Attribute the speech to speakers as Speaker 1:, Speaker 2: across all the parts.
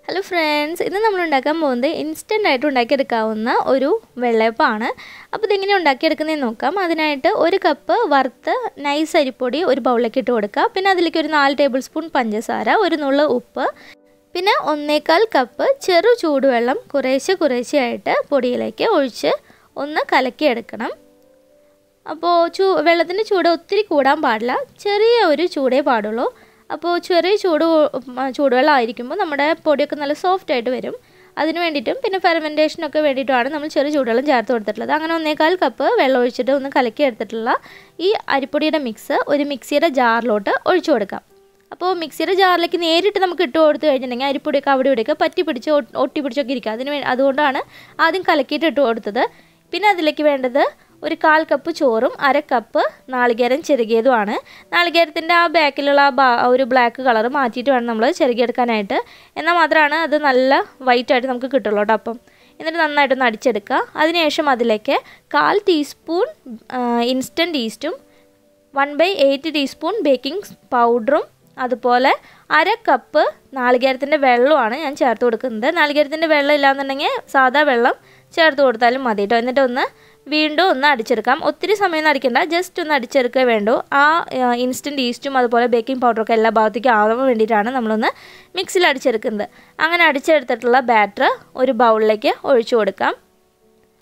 Speaker 1: Hello friends, ഇന്ന് നമ്മൾ ഉണ്ടാക്കാൻ പോകുന്നത് ഇൻസ്റ്റന്റ് ആയിട്ട് ഉണ്ടാക്കി എടുക്കാവുന്ന ഒരു വെള്ളയപ്പമാണ്. അപ്പോൾ ഇത് എങ്ങനെ ഉണ്ടാക്കി എടുക്കുന്നതെന്ന് നോക്കാം. അതിനായിട്ട് 1 കപ്പ് വറുത്ത നൈസ് അരിപ്പൊടി ഒരു ബൗളിലേക്ക് ഇട്ട് കൊടുക്കുക. പിന്നെ അതിലേക്ക് ഒരു 4 ടേബിൾസ്പൂൺ പഞ്ചസാര, ഒരു നുള്ള് ഉപ്പ്, പിന്നെ 1/4 കപ്പ് ചെറു ചൂടുവെള്ളം കുറേശ്ശെയായിട്ട് പൊടിയിലേക്ക് ഒഴിച്ച് ഒന്ന് കലക്കി എടുക്കണം. അപ്പോൾ വെള്ളത്തിന്റെ ചൂട് ഒത്തിരി കൂടാൻ പാടില്ല, ചെറിയ ഒരു ചൂടേ പാടുള്ളൂ. അപ്പോൾ ചെറിയ ചൂടുവെള്ളം ആയിരിക്കുമ്പോൾ നമ്മുടെ പൊടിയൊക്കെ നല്ല സോഫ്റ്റ് ആയിട്ട് വരും. അതിന് വേണ്ടിയിട്ടും പിന്നെ ഫെർമെൻറ്റേഷനൊക്കെ വേണ്ടിയിട്ടുമാണ് നമ്മൾ ചെറിയ ചൂടുവെള്ളം ചേർത്ത് കൊടുത്തിട്ടുള്ളത്. അങ്ങനെ 1/4 കപ്പ് വെള്ളം ഒഴിച്ചിട്ട് ഒന്ന് കലക്കി എടുത്തിട്ടുള്ള ഈ അരിപ്പൊടിയുടെ മിക്സ് ഒരു മിക്സിയുടെ ജാറിലോട്ട് ഒഴിച്ചു കൊടുക്കാം. അപ്പോൾ മിക്സിയുടെ ജാറിലേക്ക് നേരിട്ട് നമുക്ക് ഇട്ട് കൊടുത്തു കഴിഞ്ഞിട്ടുണ്ടെങ്കിൽ അരിപ്പൊടിയൊക്കെ അവിടെ ഇവിടെയൊക്കെ പറ്റി പിടിച്ച് ഒട്ടി പിടിച്ചൊക്കെ ഇരിക്കുക. അതുകൊണ്ടാണ് ആദ്യം കലക്കിയിട്ട് ഇട്ട് കൊടുത്തത്. പിന്നെ അതിലേക്ക് വേണ്ടത് ഒരു 1/4 കപ്പ് ചോറും 1/2 കപ്പ് നാളികേരം ചിരകിയതുമാണ്. നാളികേരത്തിൻ്റെ ആ ബാക്കിലുള്ള ഒരു ബ്ലാക്ക് കളർ മാറ്റിയിട്ട് വേണം നമ്മൾ ചിരകിയെടുക്കാനായിട്ട്. എന്നാൽ മാത്രമാണ് അത് നല്ല വൈറ്റായിട്ട് നമുക്ക് കിട്ടുള്ളൂ കേട്ടോ. അപ്പം എന്നിട്ട് നന്നായിട്ടൊന്ന് അടിച്ചെടുക്കുക. അതിനുശേഷം അതിലേക്ക് 1/4 ടീസ്പൂൺ ഇൻസ്റ്റൻറ്റ് ഈസ്റ്റും 1/8 ടീസ്പൂൺ ബേക്കിംഗ് പൗഡറും അതുപോലെ 1/2 കപ്പ് നാളികേരത്തിൻ്റെ വെള്ളമാണ് ഞാൻ ചേർത്ത് കൊടുക്കുന്നത്. നാളികേരത്തിൻ്റെ വെള്ളം ഇല്ലാന്നുണ്ടെങ്കിൽ സാധാ വെള്ളം ചേർത്ത് കൊടുത്താലും മതി കേട്ടോ. എന്നിട്ടൊന്ന് വീണ്ടും ഒന്ന് അടിച്ചെടുക്കാം. ഒത്തിരി സമയം അടിക്കണ്ട, ജസ്റ്റ് ഒന്ന് അടിച്ചെടുക്കേ വേണ്ടൂ. ആ ഇൻസ്റ്റൻറ്റ് ഈസ്റ്റും അതുപോലെ ബേക്കിംഗ് പൗഡറൊക്കെ എല്ലാ ഭാഗത്തേക്കും ആവാൻ വേണ്ടിയിട്ടാണ് നമ്മളൊന്ന് മിക്സിയിൽ അടിച്ചെടുക്കുന്നത്. അങ്ങനെ അടിച്ചെടുത്തിട്ടുള്ള ബാറ്റർ ഒരു ബൗളിലേക്ക് ഒഴിച്ചു കൊടുക്കാം.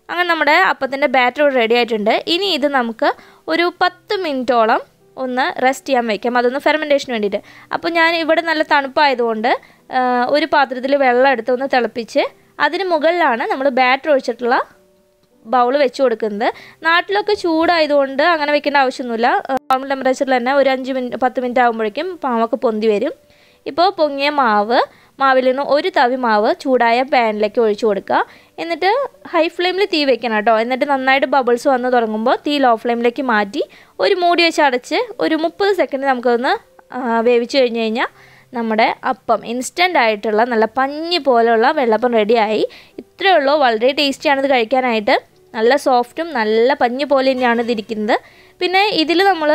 Speaker 1: അങ്ങനെ നമ്മുടെ അപ്പത്തിൻ്റെ ബാറ്റർ റെഡി ആയിട്ടുണ്ട്. ഇനി ഇത് നമുക്ക് ഒരു 10 മിനിറ്റോളം ഒന്ന് റെസ്റ്റ് ചെയ്യാൻ വയ്ക്കാം, അതൊന്ന് ഫെർമെൻറ്റേഷന് വേണ്ടിയിട്ട്. അപ്പോൾ ഞാൻ ഇവിടെ നല്ല തണുപ്പായതുകൊണ്ട് ഒരു പാത്രത്തിൽ വെള്ളം എടുത്ത് ഒന്ന് തിളപ്പിച്ച് അതിന് മുകളിലാണ് നമ്മൾ ബാറ്റർ ഒഴിച്ചിട്ടുള്ള ബൗൾ വെച്ച് കൊടുക്കുന്നത്. നാട്ടിലൊക്കെ ചൂടായതുകൊണ്ട് അങ്ങനെ വെക്കേണ്ട ആവശ്യമൊന്നുമില്ല. നോർമൽ ടെമ്പറേച്ചറിൽ തന്നെ ഒരു 10 മിനിറ്റ് ആകുമ്പോഴേക്കും മാവൊക്കെ പൊന്തി വരും. ഇപ്പോൾ പൊങ്ങിയ മാവിൽ നിന്ന് ഒരു തവി മാവ് ചൂടായ പാനിലേക്ക് ഒഴിച്ചു കൊടുക്കുക. എന്നിട്ട് ഹൈ ഫ്ലെയിമിൽ തീ വെക്കണം കേട്ടോ. എന്നിട്ട് നന്നായിട്ട് ബബിൾസ് വന്ന് തുടങ്ങുമ്പോൾ തീ ലോ ഫ്ലെയിമിലേക്ക് മാറ്റി ഒരു മൂടി വെച്ച് അടച്ച് ഒരു 30 സെക്കൻഡ് നമുക്കൊന്ന് വേവിച്ച് കഴിഞ്ഞാൽ നമ്മുടെ അപ്പം ഇൻസ്റ്റൻ്റ് ആയിട്ടുള്ള നല്ല പഞ്ഞി പോലെയുള്ള വെള്ളപ്പം റെഡിയായി. ഇത്രയേ ഉള്ളൂ. വളരെ ടേസ്റ്റിയാണിത് കഴിക്കാനായിട്ട്. നല്ല സോഫ്റ്റും നല്ല പഞ്ഞി പോലെ തന്നെയാണ് ഇതിരിക്കുന്നത്. പിന്നെ ഇതിൽ നമ്മൾ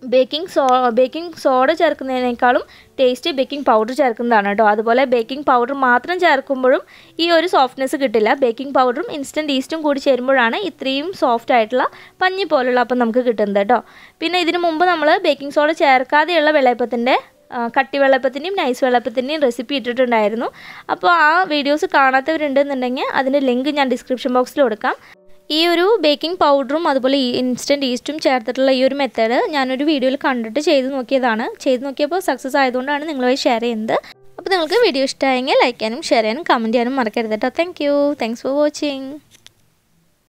Speaker 1: ബേക്കിംഗ് സോഡ ചേർക്കുന്നതിനേക്കാളും ടേസ്റ്റ് ബേക്കിംഗ് പൗഡർ ചേർക്കുന്നതാണ് കേട്ടോ. അതുപോലെ ബേക്കിംഗ് പൗഡർ മാത്രം ചേർക്കുമ്പോഴും ഈ ഒരു സോഫ്റ്റ്നെസ് കിട്ടില്ല. ബേക്കിംഗ് പൗഡറും ഇൻസ്റ്റൻറ്റ് ഈസ്റ്റും കൂടി ചേരുമ്പോഴാണ് ഇത്രയും സോഫ്റ്റ് ആയിട്ടുള്ള പഞ്ഞി പോലുള്ള അപ്പം നമുക്ക് കിട്ടുന്നത് കേട്ടോ. പിന്നെ ഇതിനു മുമ്പ് നമ്മൾ ബേക്കിംഗ് സോഡ ചേർക്കാതെയുള്ള വെള്ളയപ്പത്തിൻ്റെ കട്ടി വെള്ളയപ്പത്തിൻ്റെയും നൈസ് വെള്ളയപ്പത്തിൻ്റെയും റെസിപ്പി ഇട്ടിട്ടുണ്ടായിരുന്നു. അപ്പോൾ ആ വീഡിയോസ് കാണാത്തവരുണ്ടെന്നുണ്ടെങ്കിൽ അതിൻ്റെ ലിങ്ക് ഞാൻ ഡിസ്ക്രിപ്ഷൻ ബോക്സിൽ കൊടുക്കാം. ഈ ഒരു ബേക്കിംഗ് പൗഡറും അതുപോലെ ഈ ഇൻസ്റ്റൻറ്റ് ഈസ്റ്റും ചേർത്തിട്ടുള്ള ഈ ഒരു മെത്തേഡ് ഞാനൊരു വീഡിയോയിൽ കണ്ടിട്ട് ചെയ്ത് നോക്കിയപ്പോൾ സക്സസ് ആയതുകൊണ്ടാണ് നിങ്ങളുമായി ഷെയർ ചെയ്യുന്നത്. അപ്പോൾ നിങ്ങൾക്ക് വീഡിയോ ഇഷ്ടമായെങ്കിൽ ലൈക്ക് ചെയ്യാനും ഷെയർ ചെയ്യാനും കമൻറ്റ് ചെയ്യാനും മറക്കരുത് കേട്ടോ. Thanks for watching.